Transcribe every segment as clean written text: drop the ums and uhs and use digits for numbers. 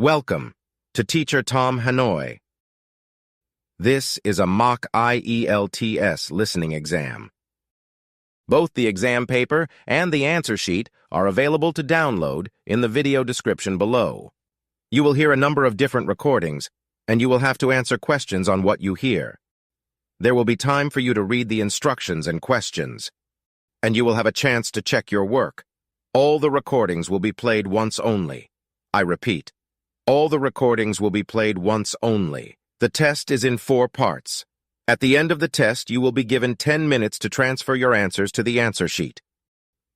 Welcome to Teacher Tom Hanoi. This is a mock IELTS listening exam. Both the exam paper and the answer sheet are available to download in the video description below. You will hear a number of different recordings, and you will have to answer questions on what you hear. There will be time for you to read the instructions and questions, and you will have a chance to check your work. All the recordings will be played once only. I repeat, all the recordings will be played once only. The test is in 4 parts. At the end of the test, you will be given 10 minutes to transfer your answers to the answer sheet.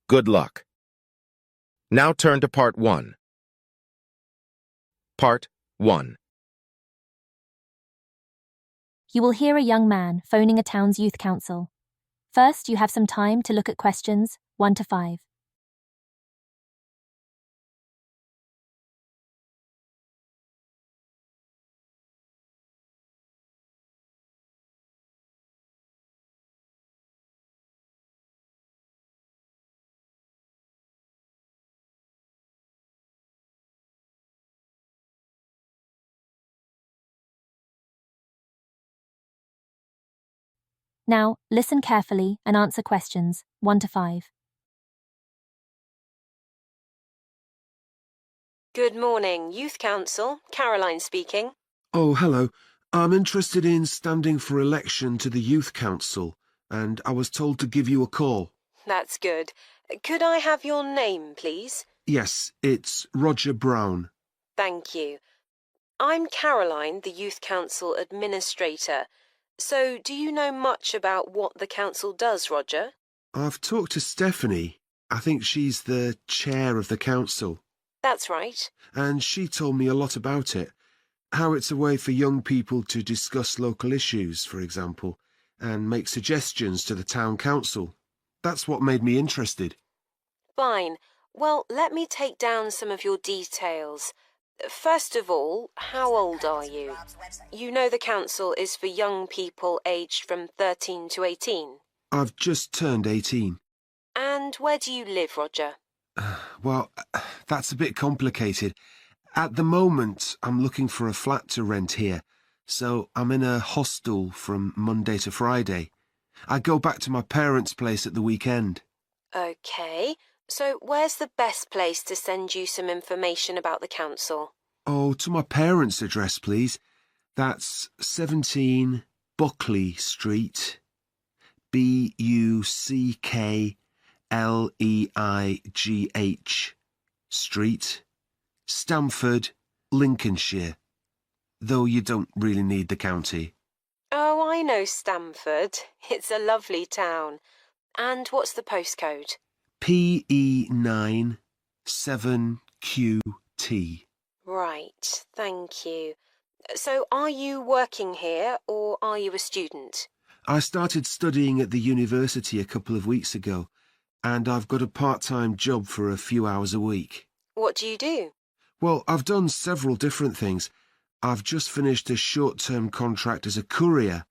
Good luck. Now turn to Part 1. Part 1. You will hear a young man phoning a town's youth council. First, you have some time to look at questions 1 to 5. Now, listen carefully and answer questions 1 to 5. Good morning, Youth Council. Caroline speaking. Oh, hello. I'm interested in standing for election to the Youth Council, and I was told to give you a call. That's good. Could I have your name, please? Yes, it's Roger Brown. Thank you. I'm Caroline, the Youth Council Administrator. So, do you know much about what the council does, Roger? I've talked to Stephanie. I think she's the chair of the council. That's right. And she told me a lot about it. How it's a way for young people to discuss local issues, for example, and make suggestions to the town council. That's what made me interested. Fine. Well, let me take down some of your details. First of all, how old are you? You know the council is for young people aged from 13 to 18. I've just turned 18. And where do you live, Roger? Well, that's a bit complicated. At the moment, I'm looking for a flat to rent here, so I'm in a hostel from Monday to Friday. I go back to my parents' place at the weekend. OK. So where's the best place to send you some information about the council? Oh, to my parents' address, please. That's 17 Buckley Street, Buckleigh Street, Stamford, Lincolnshire. Though you don't really need the county. Oh, I know Stamford. It's a lovely town. And what's the postcode? PE9 7QT. Right, thank you. So are you working here or are you a student? I started studying at the university a couple of weeks ago, and I've got a part-time job for a few hours a week. What do you do? Well, I've done several different things. I've just finished a short-term contract as a courier,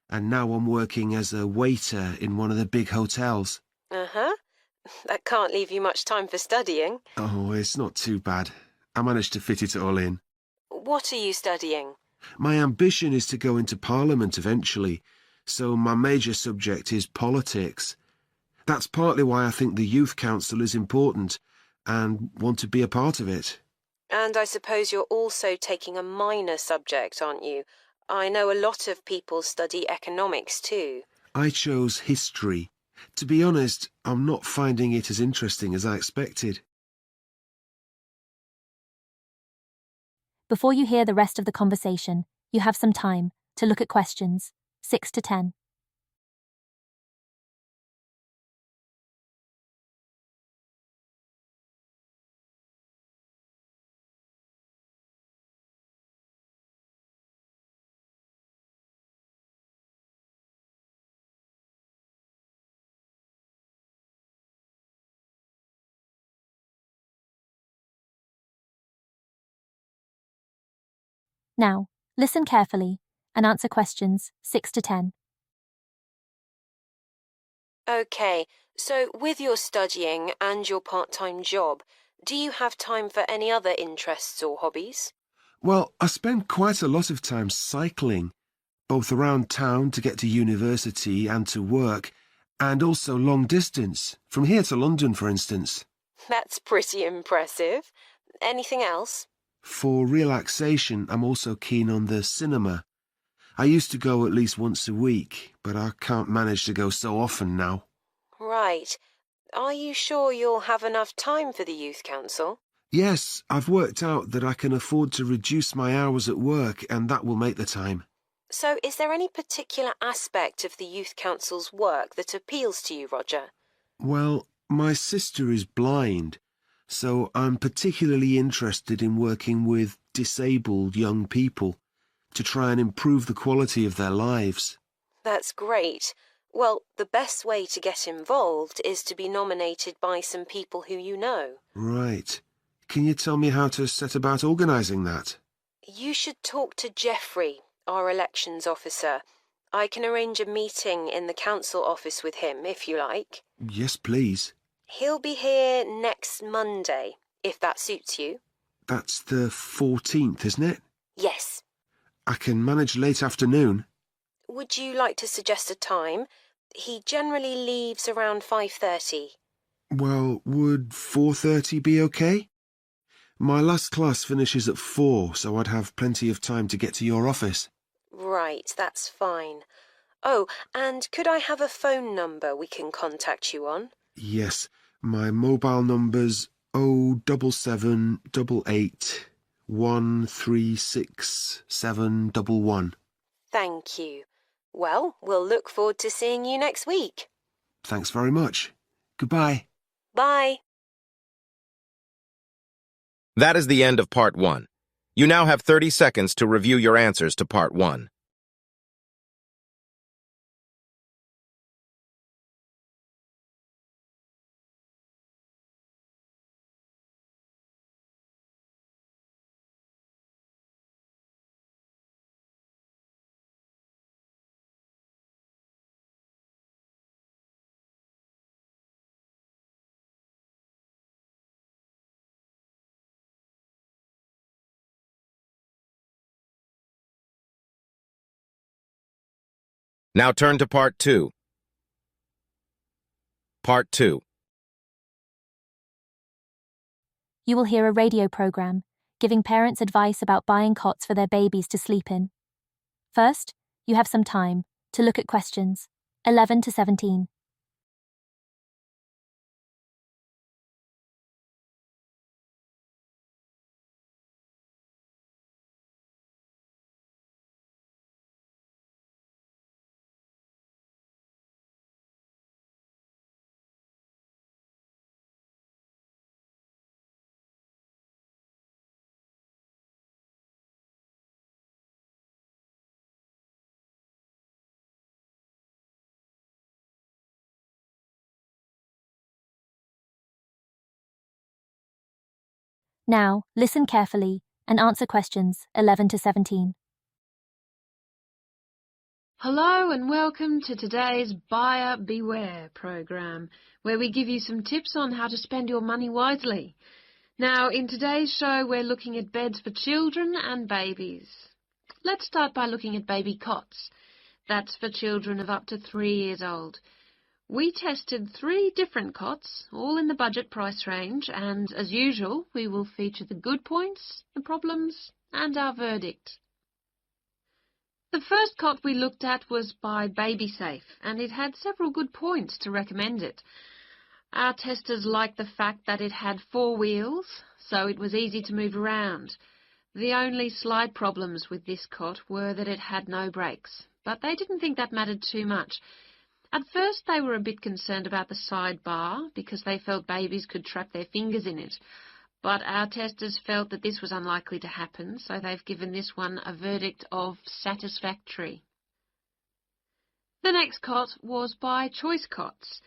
and now I'm working as a waiter in one of the big hotels. Uh-huh. That can't leave you much time for studying. Oh, it's not too bad. I managed to fit it all in. What are you studying? My ambition is to go into Parliament eventually, so my major subject is politics. That's partly why I think the Youth Council is important and want to be a part of it. And I suppose you're also taking a minor subject, aren't you? I know a lot of people study economics too. I chose history. To be honest, I'm not finding it as interesting as I expected. Before you hear the rest of the conversation, you have some time to look at questions 6 to 10. Now, listen carefully and answer questions 6 to 10. OK, so with your studying and your part-time job, do you have time for any other interests or hobbies? Well, I spend quite a lot of time cycling, both around town to get to university and to work, and also long distance, from here to London, for instance. That's pretty impressive. Anything else? For relaxation, I'm also keen on the cinema. I used to go at least once a week, but I can't manage to go so often now. Right. Are you sure you'll have enough time for the youth council? Yes, I've worked out that I can afford to reduce my hours at work, and that will make the time. So is there any particular aspect of the youth council's work that appeals to you, Roger? Well, my sister is blind, so I'm particularly interested in working with disabled young people to try and improve the quality of their lives. That's great. Well, the best way to get involved is to be nominated by some people who you know. Right. Can you tell me how to set about organising that? You should talk to Geoffrey, our elections officer. I can arrange a meeting in the council office with him, if you like. Yes, please. He'll be here next Monday, if that suits you. That's the 14th, isn't it? Yes. I can manage late afternoon. Would you like to suggest a time? He generally leaves around 5:30. Well, would 4:30 be okay? My last class finishes at 4, so I'd have plenty of time to get to your office. Right, that's fine. Oh, and could I have a phone number we can contact you on? Yes, my mobile number's 07788 136711. Thank you. Well, we'll look forward to seeing you next week. Thanks very much. Goodbye. Bye. That is the end of Part 1. You now have 30 seconds to review your answers to Part 1. Now turn to Part 2. Part 2. You will hear a radio program giving parents advice about buying cots for their babies to sleep in. First, you have some time to look at questions 11 to 17. Now, listen carefully and answer questions 11 to 17. Hello and welcome to today's Buyer Beware program, where we give you some tips on how to spend your money wisely. Now, in today's show, we're looking at beds for children and babies. Let's start by looking at baby cots. That's for children of up to 3 years old. We tested 3 different cots, all in the budget price range, and as usual, we will feature the good points, the problems, and our verdict. The first cot we looked at was by BabySafe, and it had several good points to recommend it. Our testers liked the fact that it had 4 wheels, so it was easy to move around. The only slight problems with this cot were that it had no brakes, but they didn't think that mattered too much. At first they were a bit concerned about the side bar, because they felt babies could trap their fingers in it. But our testers felt that this was unlikely to happen, so they've given this one a verdict of satisfactory. The next cot was by Choice Cots,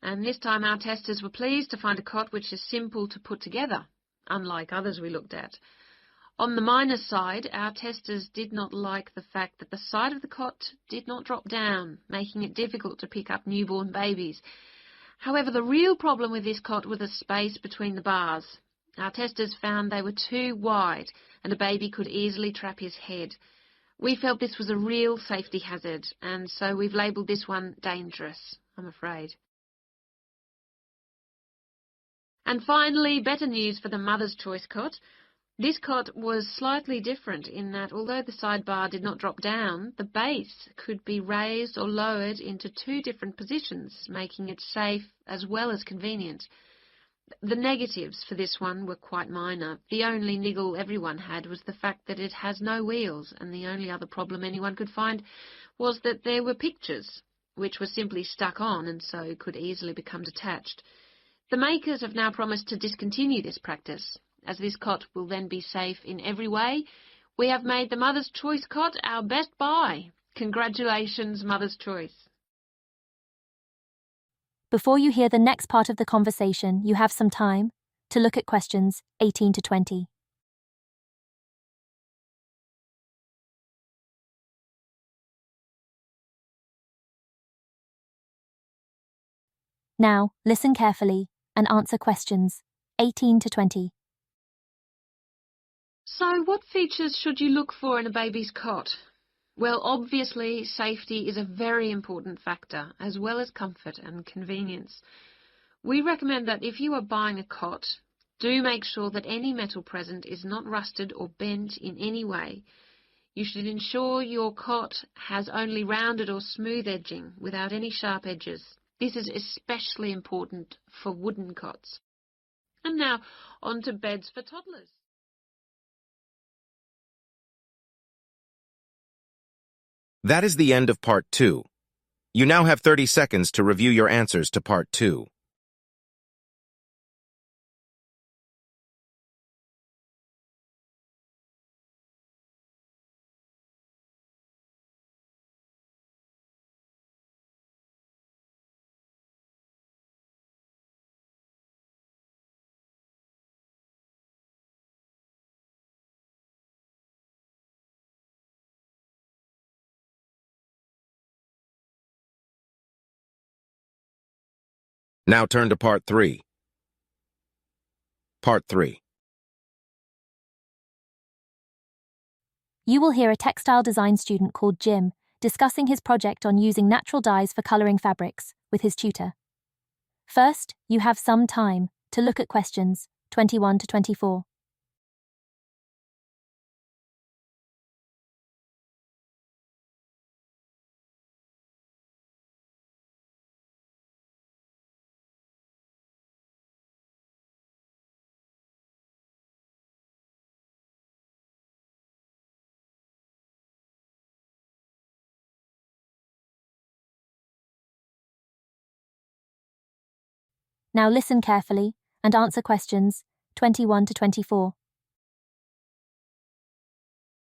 and this time our testers were pleased to find a cot which is simple to put together, unlike others we looked at. On the minus side, our testers did not like the fact that the side of the cot did not drop down, making it difficult to pick up newborn babies. However, the real problem with this cot was the space between the bars. Our testers found they were too wide and a baby could easily trap his head. We felt this was a real safety hazard, and so we've labelled this one dangerous, I'm afraid. And finally, better news for the Mother's Choice cot. This cot was slightly different in that although the sidebar did not drop down, the base could be raised or lowered into two different positions, making it safe as well as convenient. The negatives for this one were quite minor. The only niggle everyone had was the fact that it has no wheels, and the only other problem anyone could find was that there were pictures, which were simply stuck on and so could easily become detached. The makers have now promised to discontinue this practice. As this cot will then be safe in every way, we have made the Mother's Choice cot our best buy. Congratulations, Mother's Choice. Before you hear the next part of the conversation, you have some time to look at questions 18 to 20. Now, listen carefully and answer questions 18 to 20. So, what features should you look for in a baby's cot? Well, obviously, safety is a very important factor, as well as comfort and convenience. We recommend that if you are buying a cot, do make sure that any metal present is not rusted or bent in any way. You should ensure your cot has only rounded or smooth edging, without any sharp edges. This is especially important for wooden cots. And now, on to beds for toddlers. That is the end of Part 2. You now have 30 seconds to review your answers to Part 2. Now turn to Part 3. Part 3. You will hear a textile design student called Jim discussing his project on using natural dyes for colouring fabrics with his tutor. First, you have some time to look at questions 21 to 24. Now listen carefully and answer questions 21 to 24.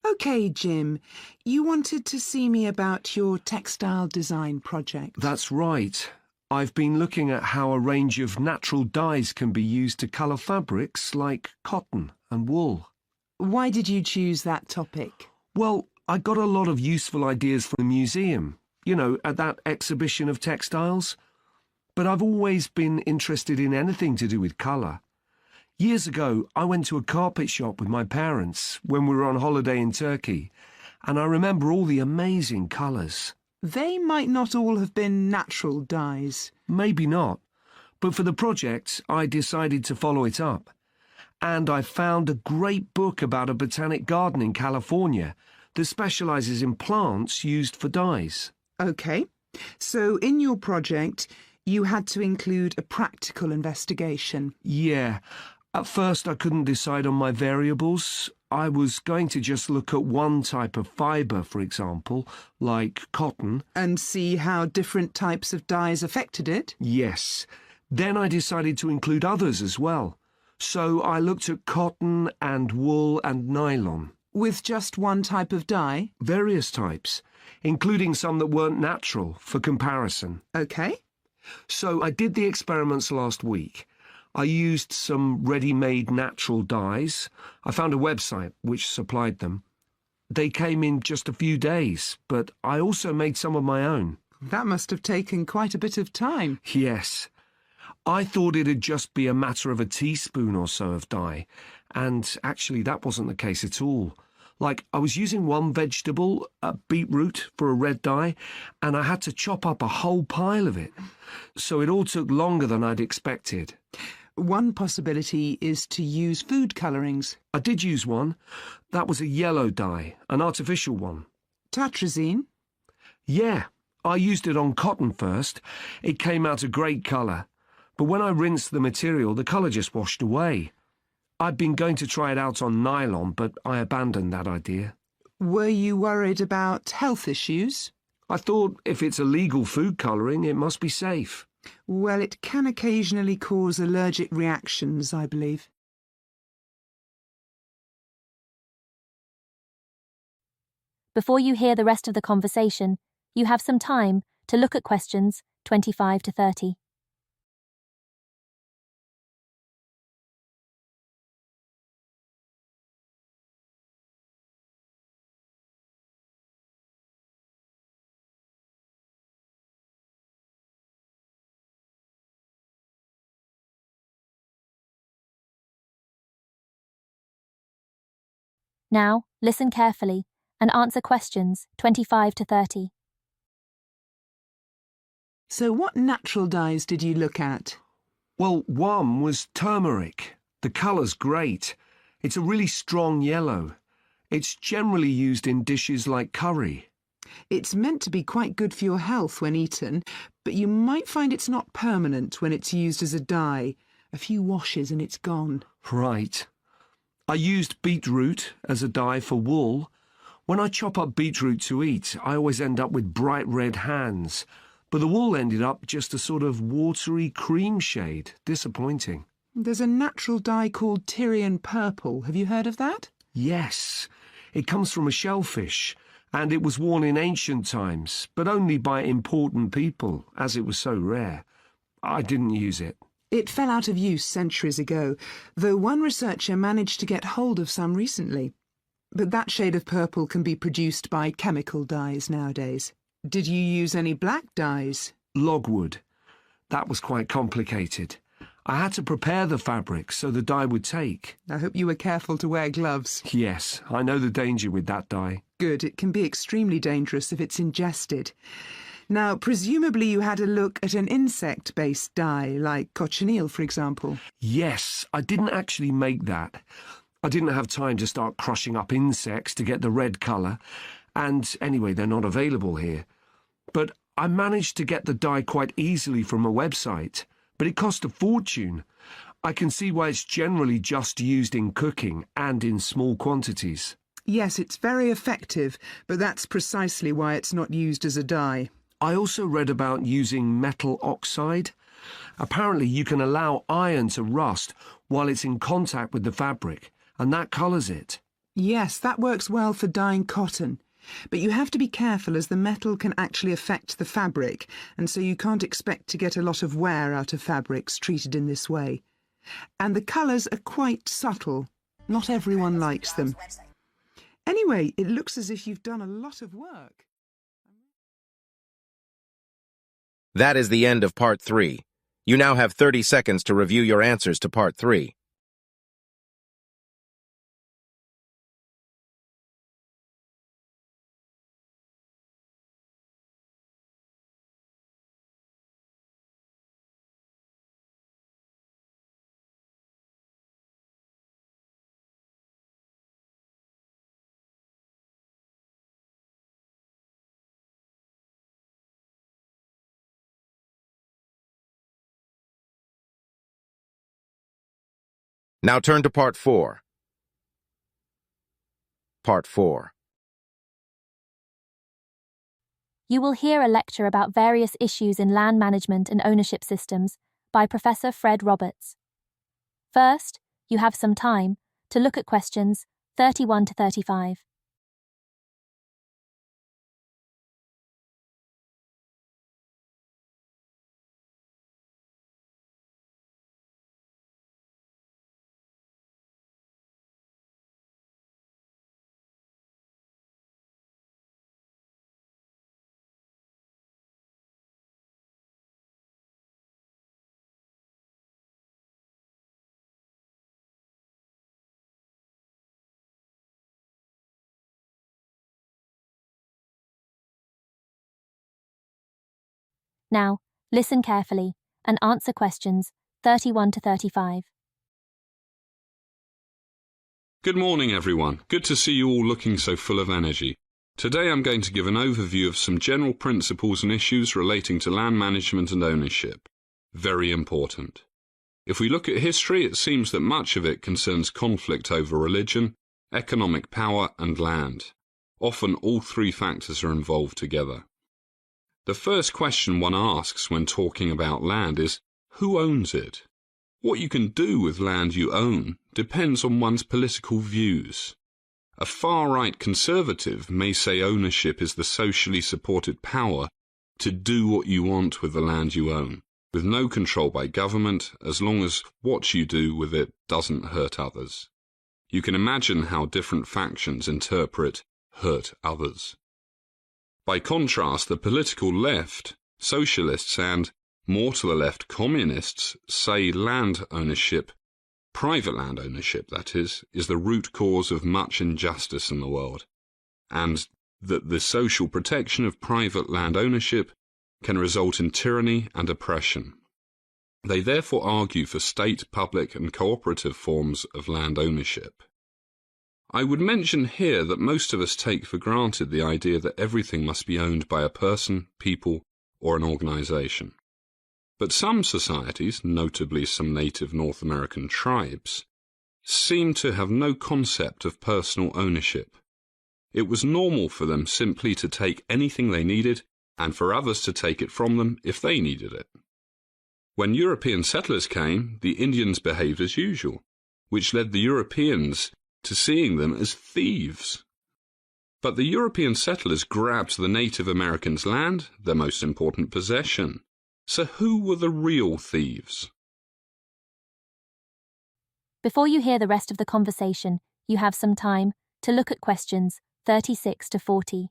OK, Jim, you wanted to see me about your textile design project. That's right. I've been looking at how a range of natural dyes can be used to colour fabrics like cotton and wool. Why did you choose that topic? Well, I got a lot of useful ideas from the museum, at that exhibition of textiles. But I've always been interested in anything to do with colour. Years ago, I went to a carpet shop with my parents when we were on holiday in Turkey, and I remember all the amazing colours. They might not all have been natural dyes. Maybe not, but for the project, I decided to follow it up. And I found a great book about a botanic garden in California that specialises in plants used for dyes. OK, so in your project, you had to include a practical investigation. Yeah. At first I couldn't decide on my variables. I was going to just look at one type of fibre, for example, like cotton. And see how different types of dyes affected it? Yes. Then I decided to include others as well. So I looked at cotton and wool and nylon. With just one type of dye? Various types, including some that weren't natural, for comparison. OK. So I did the experiments last week. I used some ready-made natural dyes. I found a website which supplied them. They came in just a few days, but I also made some of my own. That must have taken quite a bit of time. Yes. I thought it'd just be a matter of a teaspoon or so of dye, and actually that wasn't the case at all. Like, I was using one vegetable, a beetroot, for a red dye, and I had to chop up a whole pile of it. So it all took longer than I'd expected. One possibility is to use food colourings. I did use one. That was a yellow dye, an artificial one. Tartrazine? Yeah, I used it on cotton first. It came out a great colour. But when I rinsed the material, the colour just washed away. I'd been going to try it out on nylon, but I abandoned that idea. Were you worried about health issues? I thought if it's illegal food colouring, it must be safe. Well, it can occasionally cause allergic reactions, I believe. Before you hear the rest of the conversation, you have some time to look at questions 25 to 30. Now, listen carefully and answer questions 25 to 30. So what natural dyes did you look at? Well, one was turmeric. The colour's great. It's a really strong yellow. It's generally used in dishes like curry. It's meant to be quite good for your health when eaten, but you might find it's not permanent when it's used as a dye. A few washes and it's gone. Right. I used beetroot as a dye for wool. When I chop up beetroot to eat, I always end up with bright red hands. But the wool ended up just a sort of watery cream shade. Disappointing. There's a natural dye called Tyrian purple. Have you heard of that? Yes. It comes from a shellfish, and it was worn in ancient times, but only by important people, as it was so rare. I didn't use it. It fell out of use centuries ago, though one researcher managed to get hold of some recently. But that shade of purple can be produced by chemical dyes nowadays. Did you use any black dyes? Logwood. That was quite complicated. I had to prepare the fabric so the dye would take. I hope you were careful to wear gloves. Yes, I know the danger with that dye. Good. It can be extremely dangerous if it's ingested. Now, presumably you had a look at an insect-based dye, like cochineal, for example. Yes, I didn't actually make that. I didn't have time to start crushing up insects to get the red colour, and anyway, they're not available here. But I managed to get the dye quite easily from a website, but it cost a fortune. I can see why it's generally just used in cooking and in small quantities. Yes, it's very effective, but that's precisely why it's not used as a dye. I also read about using metal oxide. Apparently you can allow iron to rust while it's in contact with the fabric, and that colours it. Yes, that works well for dyeing cotton. But you have to be careful as the metal can actually affect the fabric, and so you can't expect to get a lot of wear out of fabrics treated in this way. And the colours are quite subtle. Not everyone likes them. Anyway, it looks as if you've done a lot of work. That is the end of Part 3. You now have 30 seconds to review your answers to Part 3. Now turn to Part 4. Part 4. You will hear a lecture about various issues in land management and ownership systems by Professor Fred Roberts. First, you have some time to look at questions 31 to 35. Now, listen carefully and answer questions 31 to 35. Good morning, everyone. Good to see you all looking so full of energy. Today I'm going to give an overview of some general principles and issues relating to land management and ownership. Very important. If we look at history, it seems that much of it concerns conflict over religion, economic power and land. Often all three factors are involved together. The first question one asks when talking about land is, who owns it? What you can do with land you own depends on one's political views. A far-right conservative may say ownership is the socially supported power to do what you want with the land you own, with no control by government as long as what you do with it doesn't hurt others. You can imagine how different factions interpret hurt others. By contrast, the political left, socialists and, more to the left, communists say land ownership, private land ownership that is the root cause of much injustice in the world, and that the social protection of private land ownership can result in tyranny and oppression. They therefore argue for state, public and cooperative forms of land ownership. I would mention here that most of us take for granted the idea that everything must be owned by a person, people or an organization. But some societies, notably some native North American tribes, seem to have no concept of personal ownership. It was normal for them simply to take anything they needed and for others to take it from them if they needed it. When European settlers came, the Indians behaved as usual, which led the Europeans to seeing them as thieves. But the European settlers grabbed the Native Americans' land, their most important possession. So who were the real thieves? Before you hear the rest of the conversation, you have some time to look at questions 36 to 40.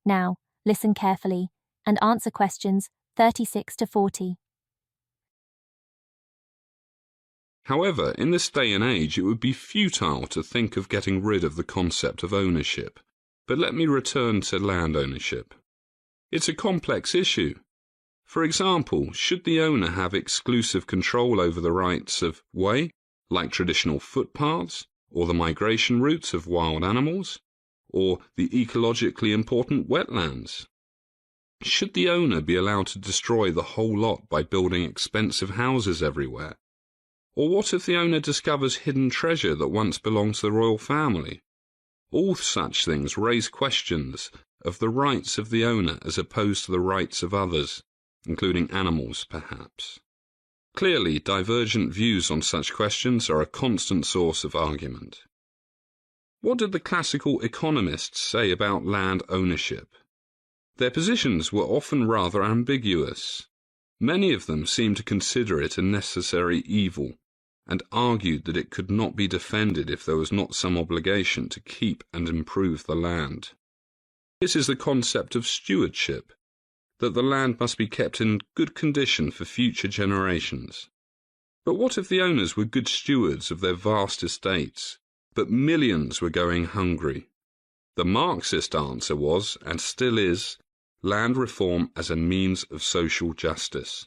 Now, listen carefully and answer questions 36 to 40. However, in this day and age, it would be futile to think of getting rid of the concept of ownership. But let me return to land ownership. It's a complex issue. For example, should the owner have exclusive control over the rights of way, like traditional footpaths, or the migration routes of wild animals, or the ecologically important wetlands? Should the owner be allowed to destroy the whole lot by building expensive houses everywhere? Or what if the owner discovers hidden treasure that once belonged to the royal family? All such things raise questions of the rights of the owner as opposed to the rights of others, including animals, perhaps. Clearly, divergent views on such questions are a constant source of argument. What did the classical economists say about land ownership? Their positions were often rather ambiguous. Many of them seemed to consider it a necessary evil, and argued that it could not be defended if there was not some obligation to keep and improve the land. This is the concept of stewardship, that the land must be kept in good condition for future generations. But what if the owners were good stewards of their vast estates, but millions were going hungry? The Marxist answer was, and still is, land reform as a means of social justice.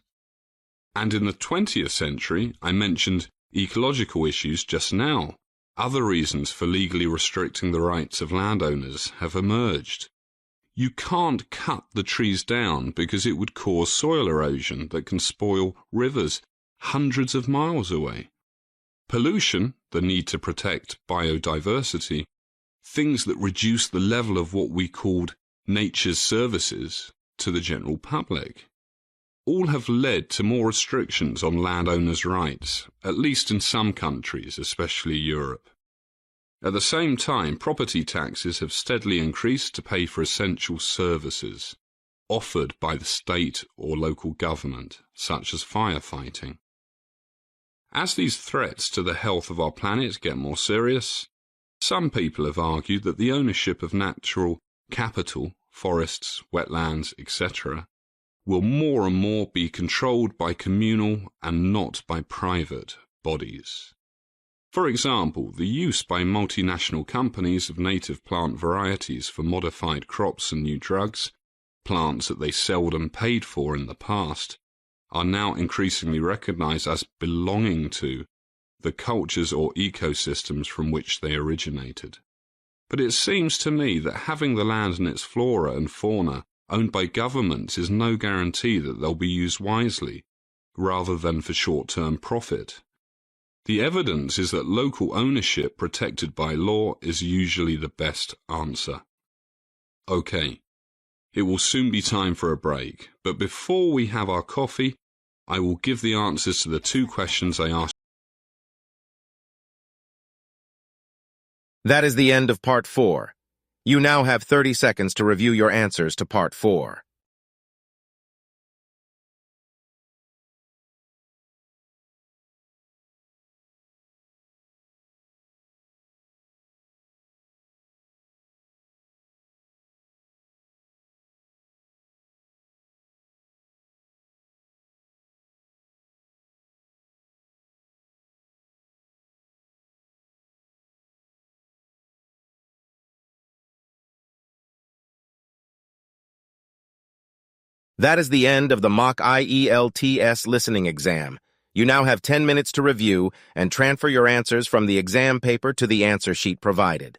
And in the 20th century, I mentioned ecological issues just now. Other reasons for legally restricting the rights of landowners have emerged. You can't cut the trees down because it would cause soil erosion that can spoil rivers hundreds of miles away. Pollution, the need to protect biodiversity, things that reduce the level of what we called nature's services to the general public, all have led to more restrictions on landowners' rights, at least in some countries, especially Europe. At the same time, property taxes have steadily increased to pay for essential services. offered by the state or local government, such as firefighting. As these threats to the health of our planet get more serious, some people have argued that the ownership of natural capital, forests, wetlands, etc., will more and more be controlled by communal and not by private bodies. For example, the use by multinational companies of native plant varieties for modified crops and new drugs, plants that they seldom paid for in the past, are now increasingly recognized as belonging to the cultures or ecosystems from which they originated. But it seems to me that having the land and its flora and fauna owned by governments is no guarantee that they'll be used wisely, rather than for short-term profit. The evidence is that local ownership protected by law is usually the best answer. Okay, it will soon be time for a break, but before we have our coffee, I will give the answers to the 2 questions I asked. That is the end of Part 4. You now have 30 seconds to review your answers to Part 4. That is the end of the mock IELTS listening exam. You now have 10 minutes to review and transfer your answers from the exam paper to the answer sheet provided.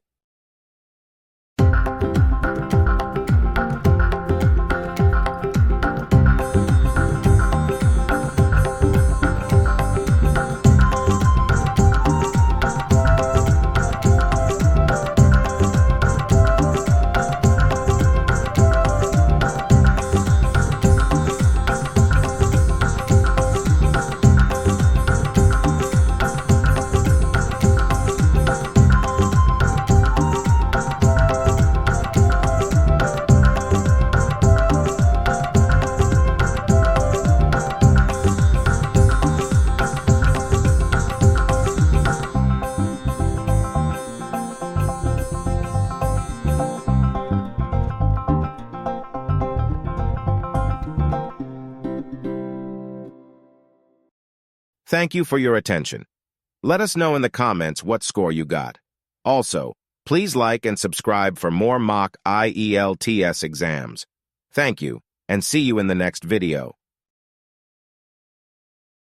Thank you for your attention. Let us know in the comments what score you got. Also, please like and subscribe for more mock IELTS exams. Thank you, and see you in the next video.